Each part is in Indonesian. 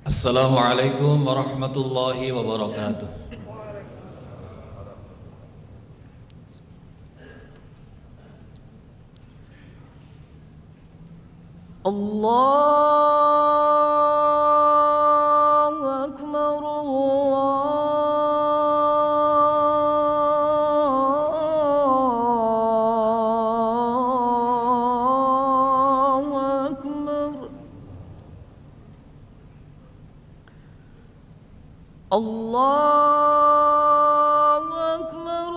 Assalamualaikum warahmatullahi wabarakatuh. Allahu Akbar, Allahu Akbar, Allahu Akbar,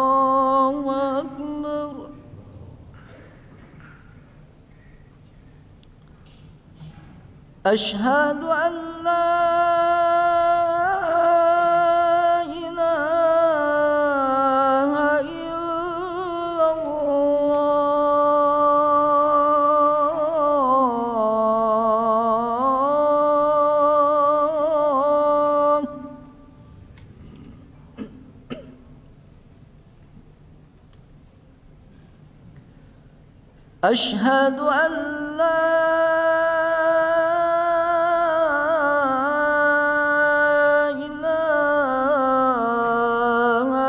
Allahu Akbar. Asyhadu an la ilaha illallah. Asyhadu an la ilaha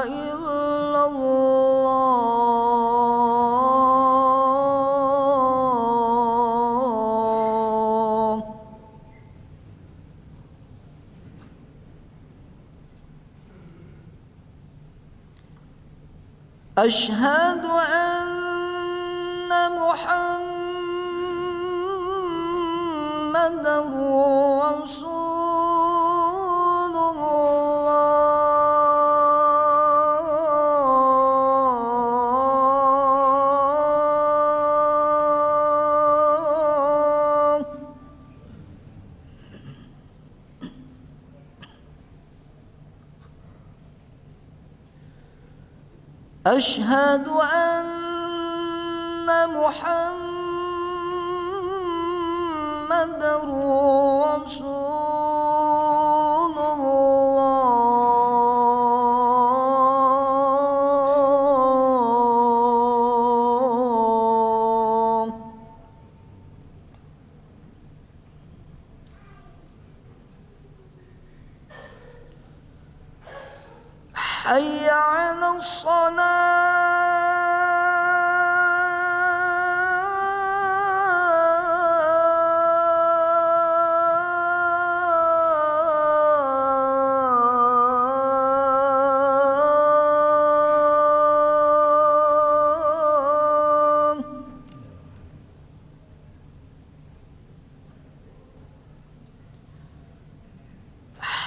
illallah. Asyhadu anna Muhammadar Rasulullah. Asyhadu anna Muhammadar Rasulullah. Hayya 'alas salah.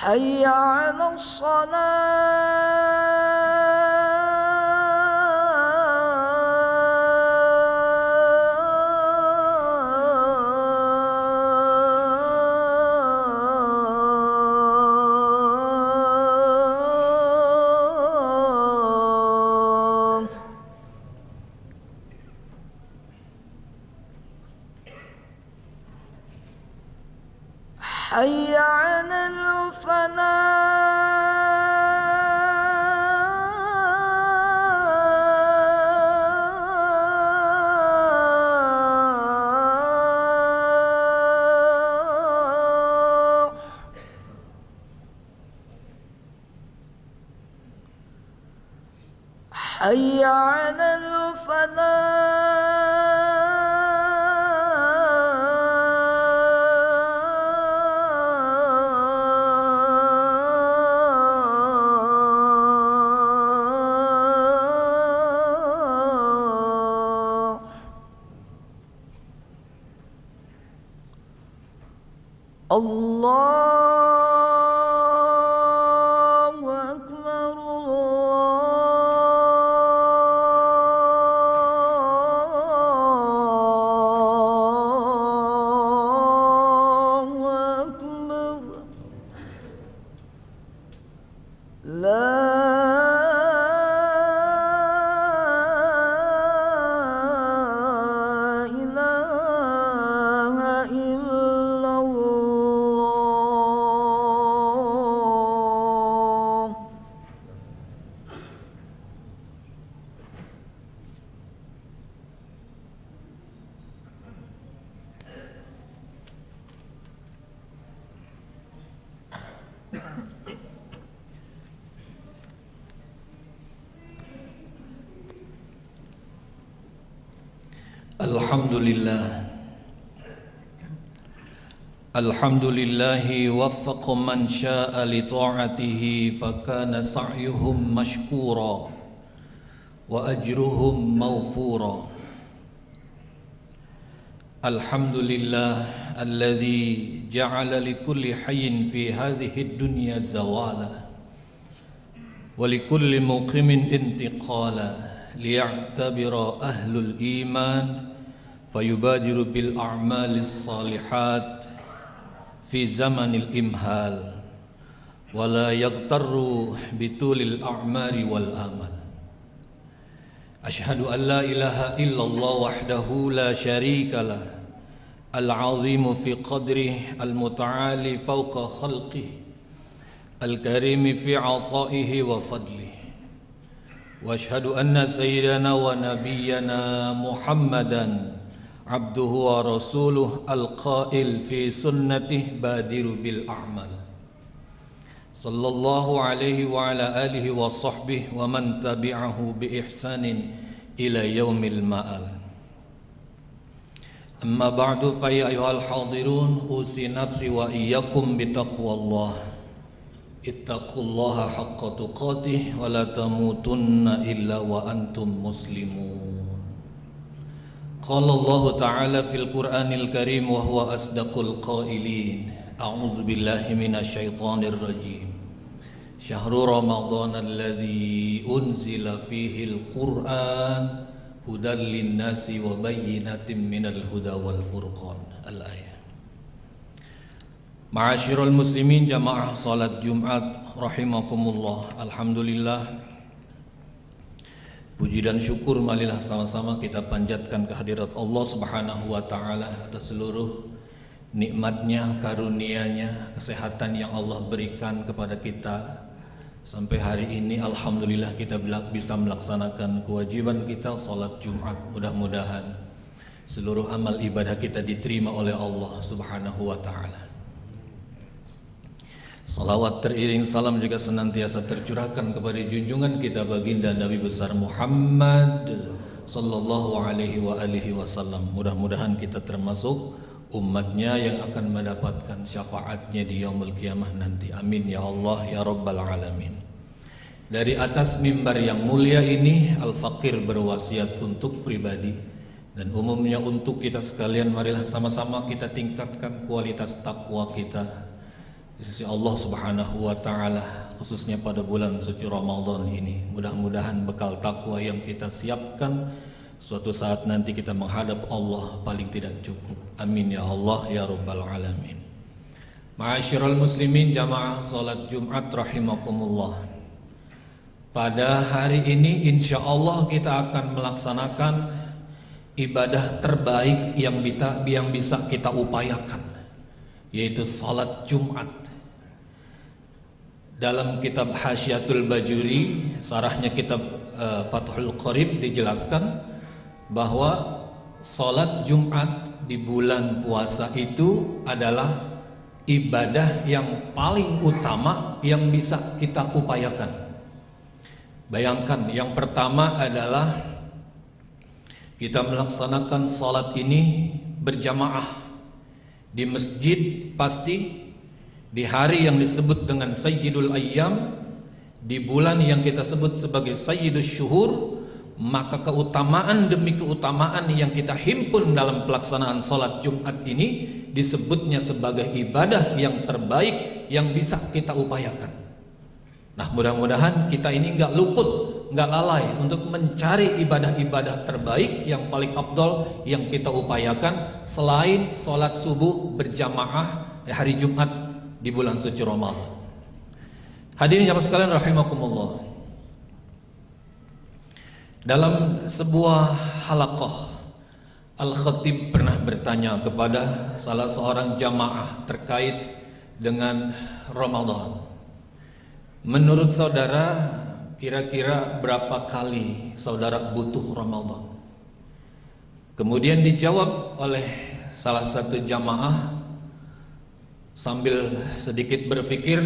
Hayya 'alas salah. Hayya 'alal falah. Hayya 'alal falah. Allahu Akbar, Allahu Akbar. La ilaha illallah. Alhamdulillah. Alhamdulillahi waffaqa man syaa li ta'atihi fakana sa'yuhum mashkura wa ajruhum mawfura. Alhamdulillah alladhi ja'ala likulli hayyin fi hadhihi ad-dunya zawala wa likulli muqimin intiqala liya'tabira ahlul iman fayubadiru bil a'malis salihat fi zamanil imhal wa la yaghtarru bitulil a'mari wal amal. Ashhadu an la ilaha illallah wahdahu la syarika lah al-'azimu fi qadrihi al-muta'ali fawqa khalqihi al-karimi fi 'ata'ihi wa fadlihi. Wa ashhadu anna sayyidana wa nabiyyana Muhammadan abduhu wa rasuluh al-qail fi sunnatih badiru bil a'mal sallallahu alaihi wa ala alihi wa sahbihi wa man tabi'ahu bi ihsanin ila yaumil ma'al. Amma ba'du fa ya ayyuhal hadirun usi nafsi wa iyyakum bi taqwallah ittaqullaha haqqa tuqatih wa la tamutunna illa wa antum muslimun. Qala Allah Ta'ala fil Qur'anil Karim wa huwa asdaqul qailin. A'udzu billahi minasy syaithanir rajim. Syahrul Ramadan alladzi unzila fihil Qur'an hudal linnasi wa bayyinatin minal huda wal furqan. Al-ayah. Ma'asyiral muslimin jamaah salat Jumat rahimakumullah. Alhamdulillah, puji dan syukur marilah sama-sama kita panjatkan kehadirat Allah Subhanahu wa taala atas seluruh nikmatnya, karunia-Nya, kesehatan yang Allah berikan kepada kita sampai hari ini. Alhamdulillah kita bisa melaksanakan kewajiban kita salat Jumat. Mudah-mudahan seluruh amal ibadah kita diterima oleh Allah Subhanahu wa taala. Salawat teriring salam juga senantiasa tercurahkan kepada junjungan kita baginda Nabi besar Muhammad sallallahu alaihi wa alihi wasallam. Mudah-mudahan kita termasuk umatnya yang akan mendapatkan syafaatnya di yaumul qiyamah nanti. Amin ya Allah ya rabbal alamin. Dari atas mimbar yang mulia ini Al-Faqir berwasiat untuk pribadi dan umumnya untuk kita sekalian. Marilah sama-sama kita tingkatkan kualitas takwa kita di sisi Allah Subhanahu wa taala, khususnya pada bulan suci Ramadan ini. Mudah-mudahan bekal takwa yang kita siapkan suatu saat nanti kita menghadap Allah paling tidak cukup. Amin ya Allah ya rabbal alamin. Ma'asyiral muslimin jamaah salat Jumat rahimakumullah. Pada hari ini insyaallah kita akan melaksanakan ibadah terbaik yang bisa kita upayakan, yaitu salat Jumat. Dalam kitab Hasyiatul Bajuri, sarahnya kitab Fathul Qorib, dijelaskan bahwa salat Jumat di bulan puasa itu adalah ibadah yang paling utama yang bisa kita upayakan. Bayangkan, yang pertama adalah kita melaksanakan salat ini berjamaah di masjid, pasti di hari yang disebut dengan Sayyidul Ayyam, di bulan yang kita sebut sebagai Sayyidus Syuhur. Maka keutamaan demi keutamaan yang kita himpun dalam pelaksanaan salat Jumat ini disebutnya sebagai ibadah yang terbaik yang bisa kita upayakan. Nah, mudah-mudahan kita ini nggak luput, nggak lalai untuk mencari ibadah-ibadah terbaik yang paling afdol yang kita upayakan selain salat subuh berjamaah hari Jumat di bulan suci Ramadan. Hadirin jamaah sekalian rahimakumullah. Dalam sebuah halaqah, Al-Khatib pernah bertanya kepada salah seorang jamaah terkait dengan Ramadan. Menurut saudara, kira-kira berapa kali saudara butuh Ramadan? Kemudian dijawab oleh salah satu jamaah sambil sedikit berpikir,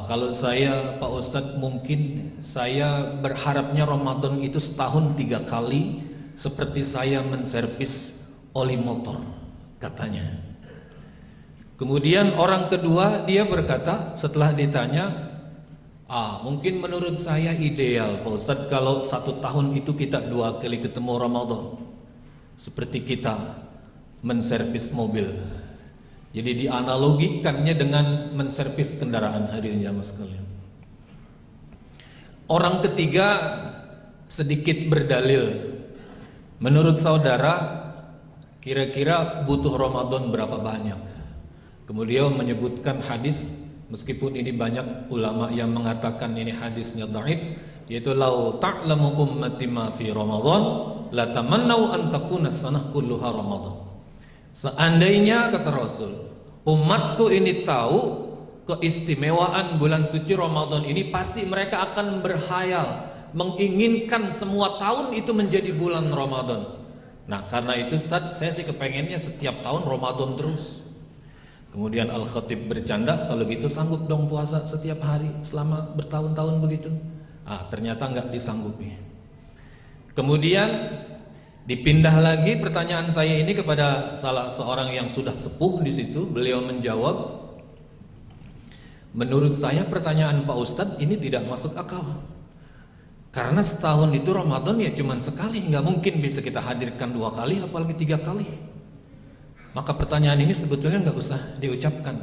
Kalau saya Pak Ustadz, mungkin saya berharapnya Ramadan itu setahun 3 kali, seperti saya menservis oli motor, katanya. Kemudian orang kedua dia berkata setelah ditanya, mungkin menurut saya ideal Pak Ustadz kalau 1 tahun itu kita 2 kali ketemu Ramadan, seperti kita menservis mobil. Jadi dianalogikannya dengan menservis kendaraan, hadirin jamaah sekalian. Orang ketiga sedikit berdalil. Menurut saudara, kira-kira butuh Ramadan berapa banyak? Kemudian menyebutkan hadis, meskipun ini banyak ulama yang mengatakan ini hadisnya dhaif, yaitu lau ta'lamu ummati ma fi Ramadan la tamannau an takuna sanah kulluha Ramadan. Seandainya, kata Rasul, umatku ini tahu keistimewaan bulan suci Ramadan ini, pasti mereka akan berhayal, menginginkan semua tahun itu menjadi bulan Ramadan. Nah, karena itu Ustaz, saya sih kepengennya setiap tahun Ramadan terus. Kemudian Al-Khatib bercanda, kalau gitu sanggup dong puasa setiap hari selama bertahun-tahun begitu. Ternyata nggak disanggupi. Kemudian dipindah lagi pertanyaan saya ini kepada salah seorang yang sudah sepuh di situ. Beliau menjawab, menurut saya pertanyaan Pak Ustadz ini tidak masuk akal. Karena setahun itu Ramadan ya cuma sekali, nggak mungkin bisa kita hadirkan 2 kali, apalagi 3 kali. Maka pertanyaan ini sebetulnya nggak usah diucapkan.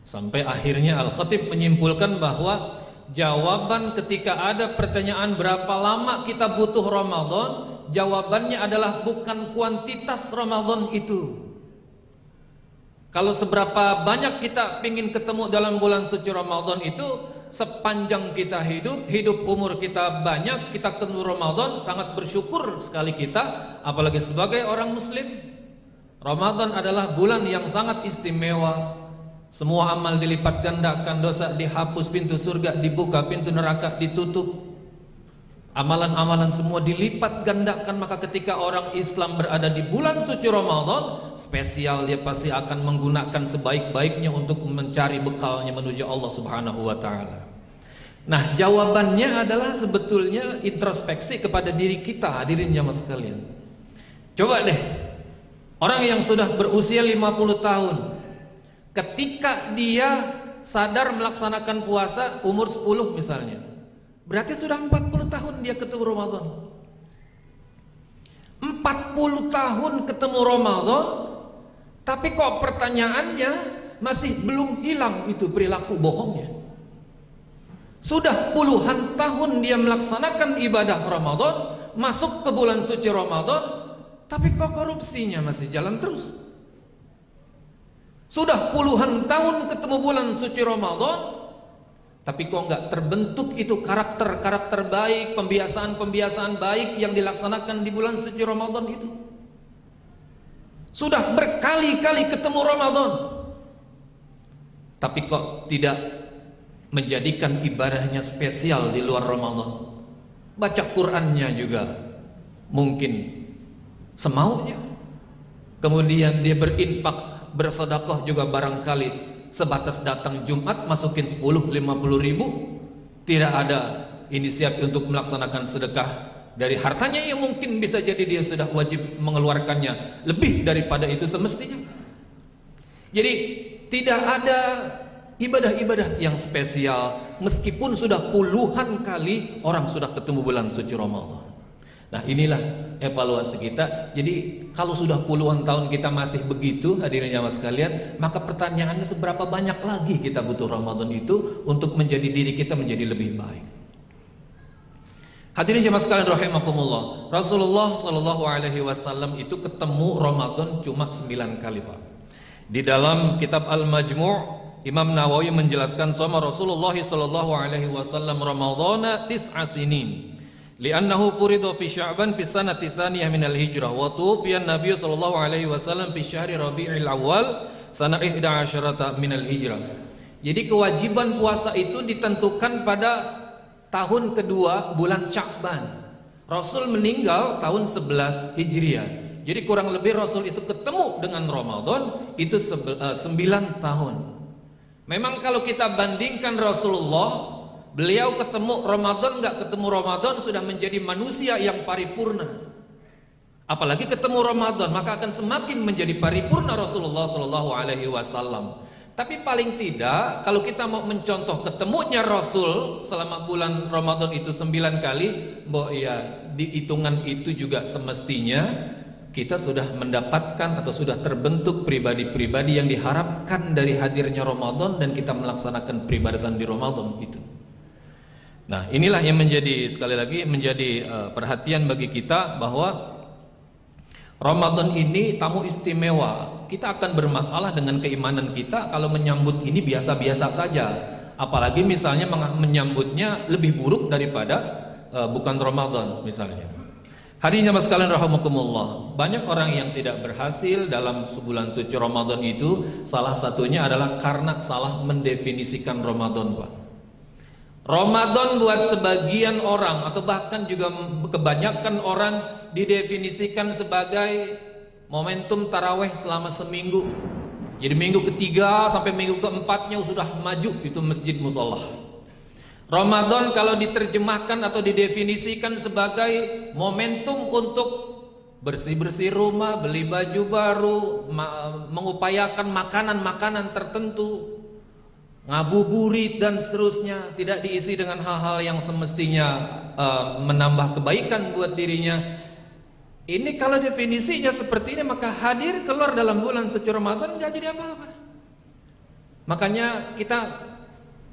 Sampai akhirnya Al-Khatib menyimpulkan bahwa jawaban ketika ada pertanyaan berapa lama kita butuh Ramadan, jawabannya adalah bukan kuantitas Ramadan itu. Kalau seberapa banyak kita ingin ketemu dalam bulan suci Ramadan itu, sepanjang kita hidup umur kita banyak, kita ketemu Ramadan, sangat bersyukur sekali kita, apalagi sebagai orang muslim. Ramadan adalah bulan yang sangat istimewa. Semua amal dilipat gandakan, dosa dihapus, pintu surga dibuka, pintu neraka ditutup. Amalan-amalan semua dilipat gandakan. Maka ketika orang Islam berada di bulan suci Ramadan, spesial dia pasti akan menggunakan sebaik-baiknya untuk mencari bekalnya menuju Allah Subhanahu wa taala. Nah, jawabannya adalah sebetulnya introspeksi kepada diri kita, hadirin jamaah sekalian. Coba deh, orang yang sudah berusia 50 tahun, ketika dia sadar melaksanakan puasa umur 10 misalnya, berarti sudah 40 tahun dia ketemu Ramadan. 40 tahun ketemu Ramadan, tapi kok pertanyaannya masih belum hilang itu perilaku bohongnya. Sudah puluhan tahun dia melaksanakan ibadah Ramadan, masuk ke bulan suci Ramadan, tapi kok korupsinya masih jalan terus. Sudah puluhan tahun ketemu bulan suci Ramadan, tapi kok nggak terbentuk itu karakter-karakter baik, pembiasaan-pembiasaan baik yang dilaksanakan di bulan suci Ramadan itu. Sudah berkali-kali ketemu Ramadan, tapi kok tidak menjadikan ibadahnya spesial di luar Ramadan. Baca Qur'annya juga mungkin semaunya. Kemudian dia berinfak, bersedekah juga barangkali sebatas datang Jumat masukin 10-50 ribu, tidak ada inisiatif untuk melaksanakan sedekah dari hartanya yang mungkin bisa jadi dia sudah wajib mengeluarkannya lebih daripada itu semestinya. Jadi tidak ada ibadah-ibadah yang spesial meskipun sudah puluhan kali orang sudah ketemu bulan suci Ramadan. Nah, inilah evaluasi kita. Jadi kalau sudah puluhan tahun kita masih begitu, hadirin jamaah sekalian, maka pertanyaannya seberapa banyak lagi kita butuh Ramadan itu untuk menjadi diri kita menjadi lebih baik. Hadirin jamaah sekalian rahimakumullah, Rasulullah SAW itu ketemu Ramadan cuma 9 kali, Pak. Di dalam kitab Al-Majmu' Imam Nawawi menjelaskan sama Rasulullah SAW Ramadhana 9 sinin li'annahu furidu fi Sya'ban fi sanati tsaniyah minal hijrah wa tuwfiya an-nabiy sallallahu alaihi wasallam fi syahri Rabiul Awwal sanah 11 minal hijrah. Jadi kewajiban puasa itu ditentukan pada tahun kedua bulan Sya'ban. Rasul meninggal tahun 11 Hijriah. Jadi kurang lebih Rasul itu ketemu dengan Ramadan itu 9 tahun. Memang kalau kita bandingkan Rasulullah, beliau ketemu Ramadan nggak ketemu Ramadan sudah menjadi manusia yang paripurna. Apalagi ketemu Ramadan maka akan semakin menjadi paripurna Rasulullah Shallallahu Alaihi Wasallam. Tapi paling tidak kalau kita mau mencontoh ketemunya Rasul selama bulan Ramadan itu 9 kali, mbok ya di hitungan itu juga semestinya kita sudah mendapatkan atau sudah terbentuk pribadi-pribadi yang diharapkan dari hadirnya Ramadan dan kita melaksanakan peribadatan di Ramadan itu. Nah, inilah yang menjadi sekali lagi menjadi perhatian bagi kita bahwa Ramadan ini tamu istimewa. Kita akan bermasalah dengan keimanan kita kalau menyambut ini biasa-biasa saja. Apalagi misalnya menyambutnya lebih buruk daripada bukan Ramadan misalnya. Hadirin jamaah sekalian rahimakumullah, banyak orang yang tidak berhasil dalam sebulan suci Ramadan itu salah satunya adalah karena salah mendefinisikan Ramadan, Pak. Ramadan buat sebagian orang atau bahkan juga kebanyakan orang didefinisikan sebagai momentum taraweh selama seminggu. Jadi minggu ketiga sampai minggu keempatnya sudah maju itu masjid musola. Ramadan kalau diterjemahkan atau didefinisikan sebagai momentum untuk bersih-bersih rumah, beli baju baru, mengupayakan makanan-makanan tertentu, ngabuburit dan seterusnya, tidak diisi dengan hal-hal yang semestinya menambah kebaikan buat dirinya. Ini kalau definisinya seperti ini maka hadir keluar dalam bulan suci Ramadan nggak jadi apa-apa. Makanya kita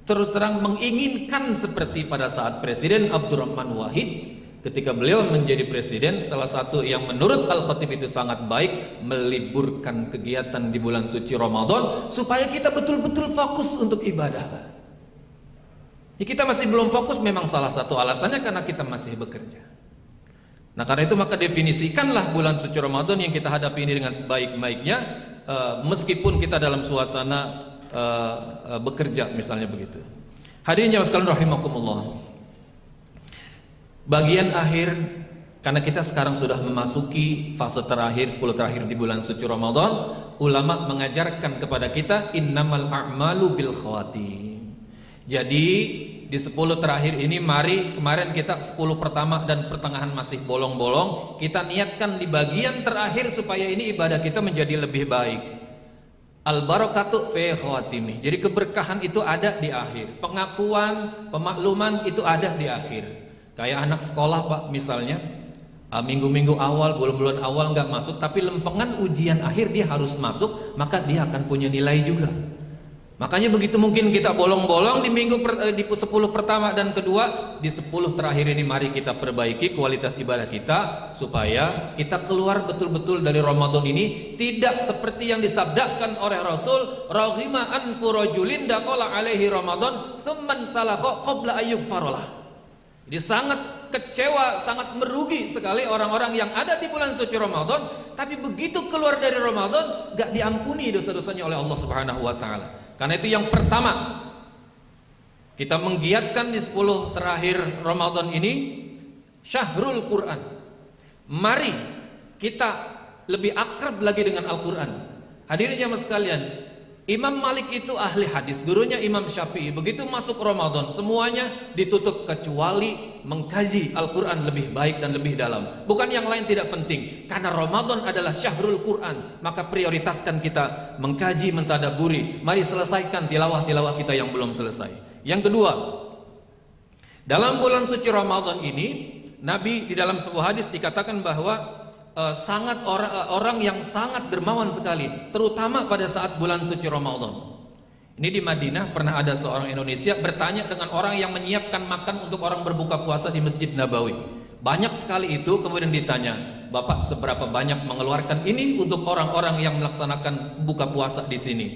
terus terang menginginkan seperti pada saat Presiden Abdurrahman Wahid ketika beliau menjadi presiden, salah satu yang menurut Al-Khatib itu sangat baik meliburkan kegiatan di bulan suci Ramadan supaya kita betul-betul fokus untuk ibadah. Ya, kita masih belum fokus memang salah satu alasannya karena kita masih bekerja. Nah karena itu maka definisikanlah bulan suci Ramadan yang kita hadapi ini dengan sebaik-baiknya, meskipun kita dalam suasana bekerja misalnya begitu. Hadirin jamaah sekalian rahimakumullah, bagian akhir karena kita sekarang sudah memasuki fase terakhir 10 terakhir di bulan suci Ramadan, ulama mengajarkan kepada kita innamal a'malu bil khawatim. Jadi di 10 terakhir ini mari, kemarin kita 10 pertama dan pertengahan masih bolong-bolong, kita niatkan di bagian terakhir supaya ini ibadah kita menjadi lebih baik. Al-barakatu fi khawatimi. Jadi keberkahan itu ada di akhir. Pengakuan, pemakluman itu ada di akhir. Kayak anak sekolah, Pak, misalnya minggu-minggu awal, bulan-bulan awal nggak masuk, tapi lempengan ujian akhir dia harus masuk, maka dia akan punya nilai juga. Makanya begitu mungkin kita bolong-bolong di di 10 pertama dan kedua, di 10 terakhir ini mari kita perbaiki kualitas ibadah kita supaya kita keluar betul-betul dari Ramadan ini tidak seperti yang disabdakan oleh Rasul, raghima anfu rajulin dakhala alaihi Ramadan tsumman salakha qabla ayyughfaralah. Jadi sangat kecewa, sangat merugi sekali orang-orang yang ada di bulan suci Ramadan, tapi begitu keluar dari Ramadan gak diampuni dosa-dosanya oleh Allah Subhanahu wa taala. Karena itu yang pertama kita menggiatkan di 10 terakhir Ramadan ini Syahrul Quran. Mari kita lebih akrab lagi dengan Al-Quran. Hadirin jamaah sekalian, Imam Malik itu ahli hadis, gurunya Imam Syafi'i. Begitu masuk Ramadan semuanya ditutup kecuali mengkaji Al-Quran lebih baik dan lebih dalam. Bukan yang lain tidak penting, karena Ramadan adalah Syahrul Quran, maka prioritaskan kita mengkaji, mentadaburi. Mari selesaikan tilawah-tilawah kita yang belum selesai. Yang kedua, dalam bulan suci Ramadan ini Nabi di dalam sebuah hadis dikatakan bahwa sangat orang yang sangat dermawan sekali, terutama pada saat bulan suci Ramadan. Ini di Madinah pernah ada seorang Indonesia bertanya dengan orang yang menyiapkan makan untuk orang berbuka puasa di Masjid Nabawi. Banyak sekali itu, kemudian ditanya, Bapak seberapa banyak mengeluarkan ini untuk orang-orang yang melaksanakan buka puasa di sini?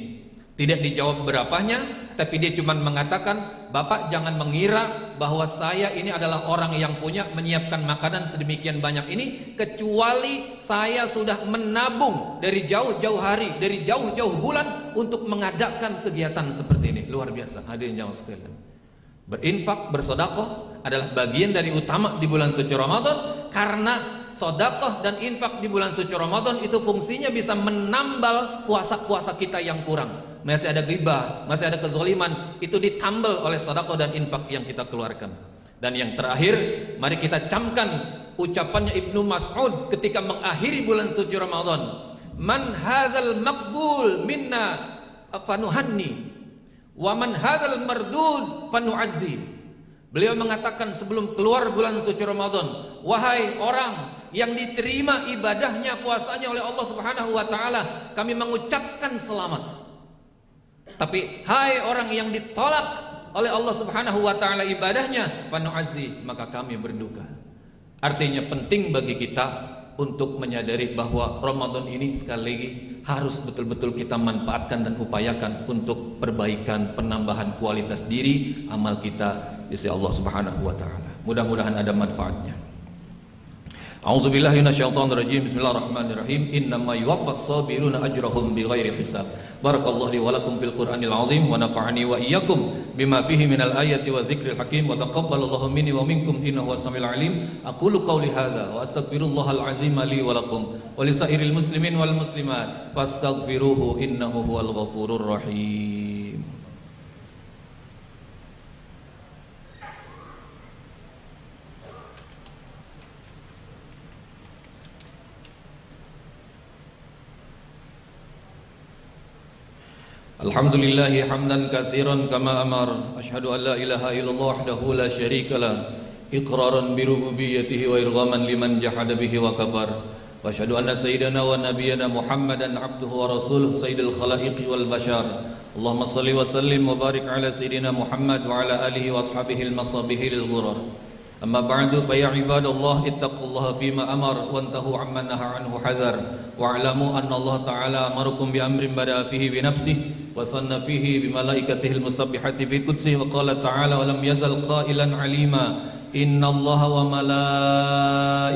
Tidak dijawab berapanya, tapi dia cuma mengatakan, Bapak jangan mengira bahwa saya ini adalah orang yang punya menyiapkan makanan sedemikian banyak ini, kecuali saya sudah menabung dari jauh-jauh hari, dari jauh-jauh bulan untuk mengadakan kegiatan seperti ini. Luar biasa, hadirin jamaah sekalian. Berinfak, bersedekah adalah bagian dari utama di bulan suci Ramadan, karena sedekah dan infak di bulan suci Ramadan itu fungsinya bisa menambal puasa-puasa kita yang kurang. Masih ada ghibah, masih ada kezaliman, itu ditambal oleh sedekah dan infak yang kita keluarkan. Dan yang terakhir, mari kita camkan ucapannya Ibnu Mas'ud ketika mengakhiri bulan suci Ramadan. Man hadzal maqbul minna fanuhanni wa man hadzal mardud fanu'azzi. Beliau mengatakan sebelum keluar bulan suci Ramadan, wahai orang yang diterima ibadahnya, puasanya oleh Allah Subhanahu wa taala, kami mengucapkan selamat. Tapi hai orang yang ditolak oleh Allah Subhanahu wa taala ibadahnya, fanu'azzi, maka kami berduka. Artinya penting bagi kita untuk menyadari bahwa Ramadan ini sekali lagi harus betul-betul kita manfaatkan dan upayakan untuk perbaikan, penambahan kualitas diri, amal kita di sisi Allah Subhanahu wa taala. Mudah-mudahan ada manfaatnya. A'udzubillahi minasyaitonirrajim. Bismillahirrahmanirrahim. Innama yuwaffas sabiruna ajrahum bighairi hisab. Barakallahu li wa lakum fil Qur'anil azim wa nafa'ani wa iyyakum bima fihi minal ayati wa dzikril hakim wa taqabbalallahu minni wa minkum innahu was-sami'ul alim. Aqulu qawli hadza wa astaghfirullahal azim li wa lakum wa lisairil muslimin wal muslimat fastaghfiruhu innahu huwal ghafurur rahim. Alhamdulillahi hamdan katsiran kama amar. Asyhadu an la ilaha illallah wahdahu la syarika lah, iqraran bi rububiyyatihi wa irghaman liman jahada bihi wa kafar. Wa asyhadu anna sayyidana wa nabiyyana Muhammadan abduhu wa rasuluh sayyidil khalaiqi wal bashar. Allahumma shalli wa sallim wa barik ala sayyidina Muhammad wa ala alihi wa ashabihi al-masabihil ghurar. Amma ba'du, fa ya ibadallah ittaqullaha fima amar wa antahu amma naha anhu hadar wa a'lamu anna Allah ta'ala amarukum bi amrin bada'a fihi bi nafsihi wa sanna fihi bi malaikatihi al-musabbihati bi qudsihi wa qala ta'ala wa lam yazal qailan alima inna Allah wa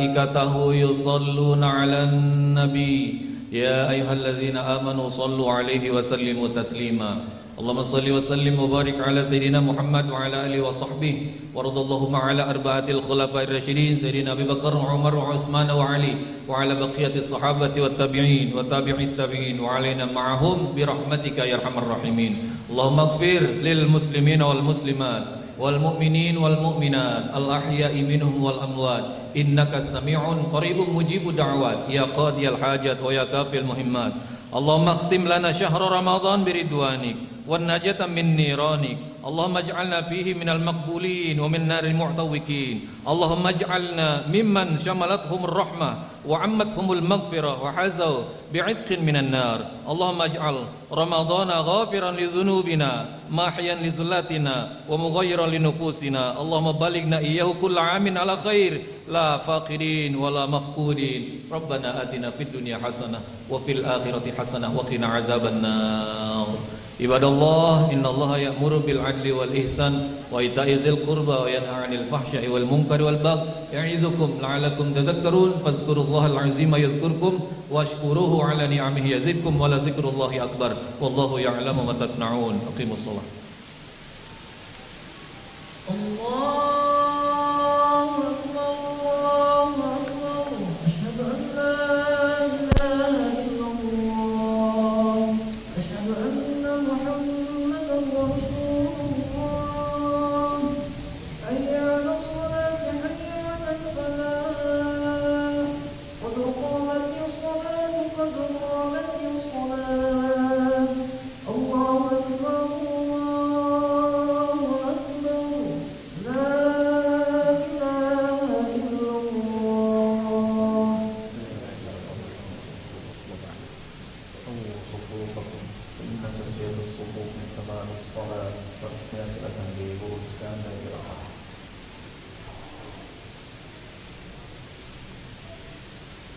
malaikatahu yusalluna 'alan nabi ya ayyuhalladzina amanu sallu 'alaihi wa sallimu taslima. Allahumma salli wa sallim wa barik ala sayyidina Muhammad wa ala alihi wa sahbihi wa radallahu ala arba'atil khulafa'ir rasyidin sayyidina Abi Bakar wa Umar wa Utsman wa Ali wa ala baqiyati sahabati wa tabi'in wa tabi'it tabi'in wa alaina ma'ahum bi rahmatika ya arhamar rahimin. Allahumma ighfir lil muslimina wal muslimat wal mu'minin wal mu'minat al ahya'i minhum wal amwat innaka sami'un qaribun mujibud da'wat ya qadiyal hajat wa ya kafil muhimmat. Allahumma akhtim lana syahra Ramadan biridwanik wan najata min niranik. Allahumma ij'alna fihi minal maqbulin wa min naril mu'tawikin. Allahumma ij'alna mimman syamalathumur rahmah wa ammathumul maghfirah wa hazaw bi'idqin minan nar. Allahumma ij'al Ramadana ghafiran li dhunubina mahyan li zulatina wa mughayyiran li nufusina. Allahumma balighna iyyahu kulla amin ala khair la faqirin wa la mafqudin. Rabbana atina fid dunya hasanah wa fil akhirati hasanah wa qina azaban nar. Ibadallah, innallaha ya'muru bil 'adli wal ihsan wa ita'i dzil qurba wa yanha 'anil fahsya'i wal munkari wal baghi ya'idzukum la'allakum tadhakkarun. Fadhkurullahal 'azima yadhkurkum washkuruhu 'ala ni'amihi yazidkum wa la dzikrullahi akbar. Wallahu ya'lamu ma tasna'un. Aqimus shalah.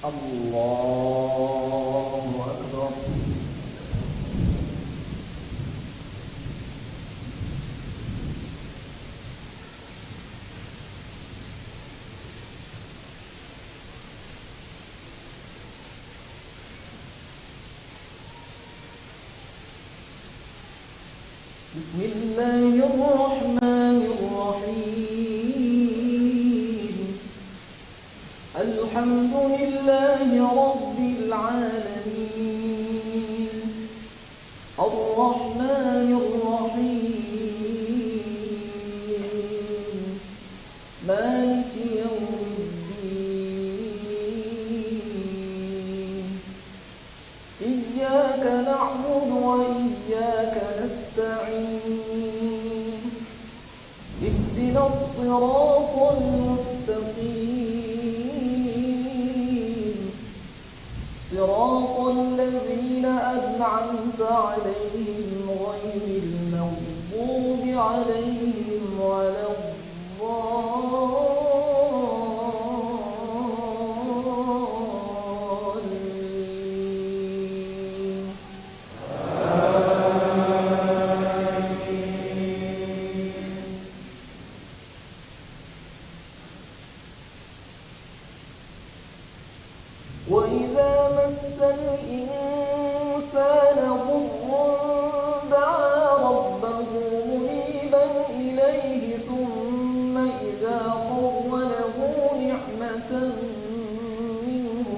Allahu Akbar. Bismillahirrahmanirrahim. Alhamdulillah. لله رب العالمين الرحمن الرحيم مالك يوم الدين إياك نعبد وإياك نستعين اهدنا الصراط المستقيم صراط الذين أنعمت عليهم غير المغضوب عليهم ولا الضالين وإذا مس الإنسان ضر دعا ربه منيبا إليه ثم إذا خوله نعمة منه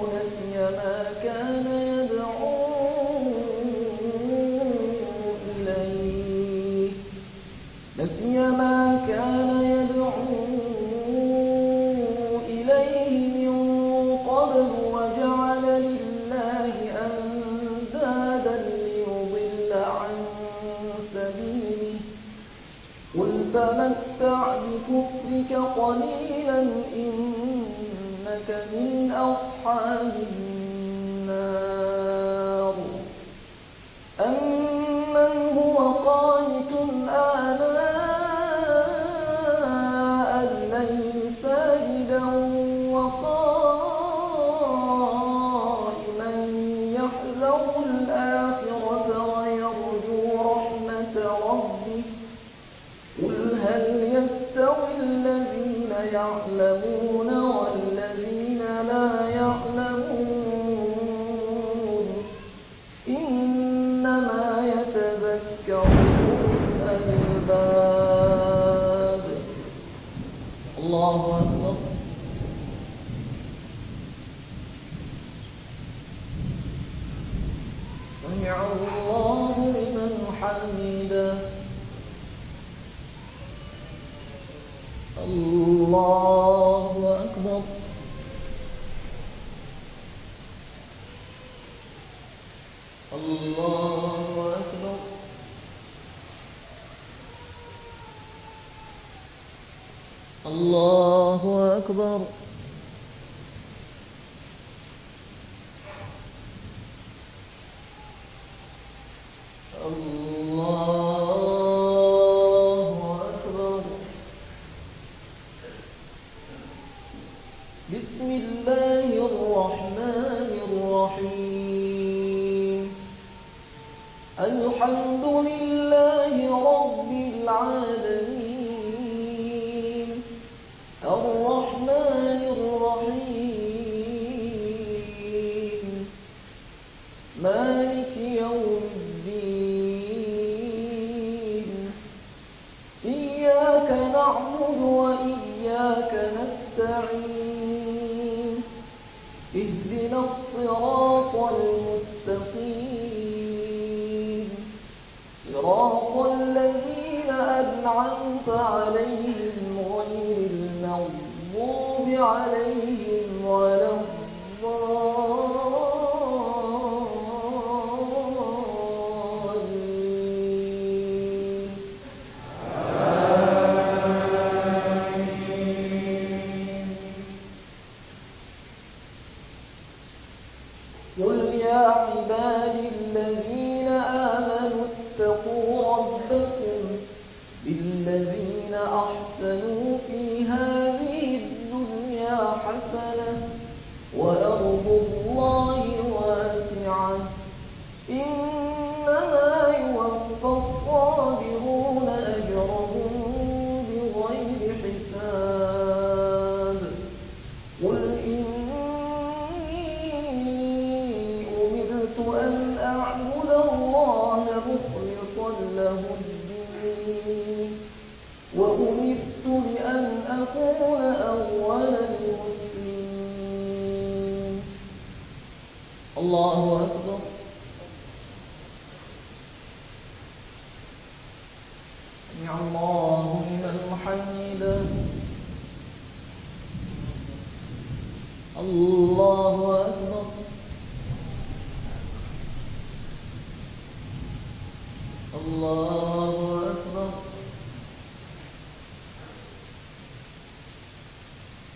نسي ما كان يدعو إليه من قبل وجعل لله أندادا ليضل عن سبيله قل تمتع بكفرك قليلا إنك من أصحاب النار أمن هو قانت آناء الليل ساجدا وقائما يحذر الآخرة ويرجو رحمة ربه قل هل يستوي الذين يعلمون والذين لا يعلمون إنما يتذكر أولو الألباب الله أكبر سمع الله لمن حمده الله أكبر الله أكبر الله أكبر الله أكبر بسم الله الرحمن الرحيم الحمد لله رب العالمين الرحمن الرحيم مالك يوم الدين إياك نعبد وإياك نستعين اهدنا الصراط المستقيم صراط الذين أنعمت سمع الله لمن حمده الله أكبر الله أكبر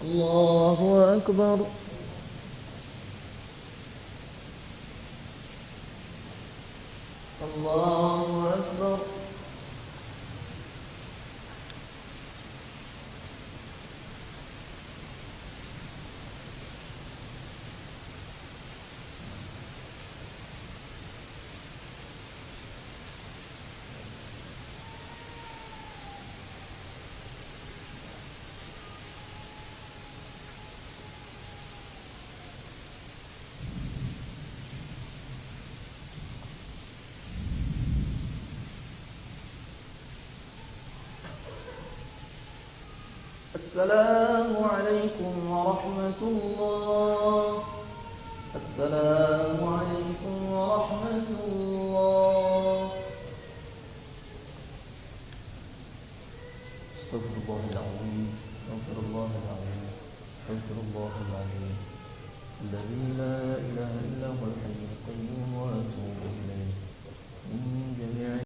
الله أكبر الله أكبر السلام عليكم ورحمة الله السلام عليكم ورحمة الله استغفر الله العظيم استغفر الله العظيم استغفر الله العظيم الذي لا إله إلا هو الحي القيوم وأتوب إليه من جميع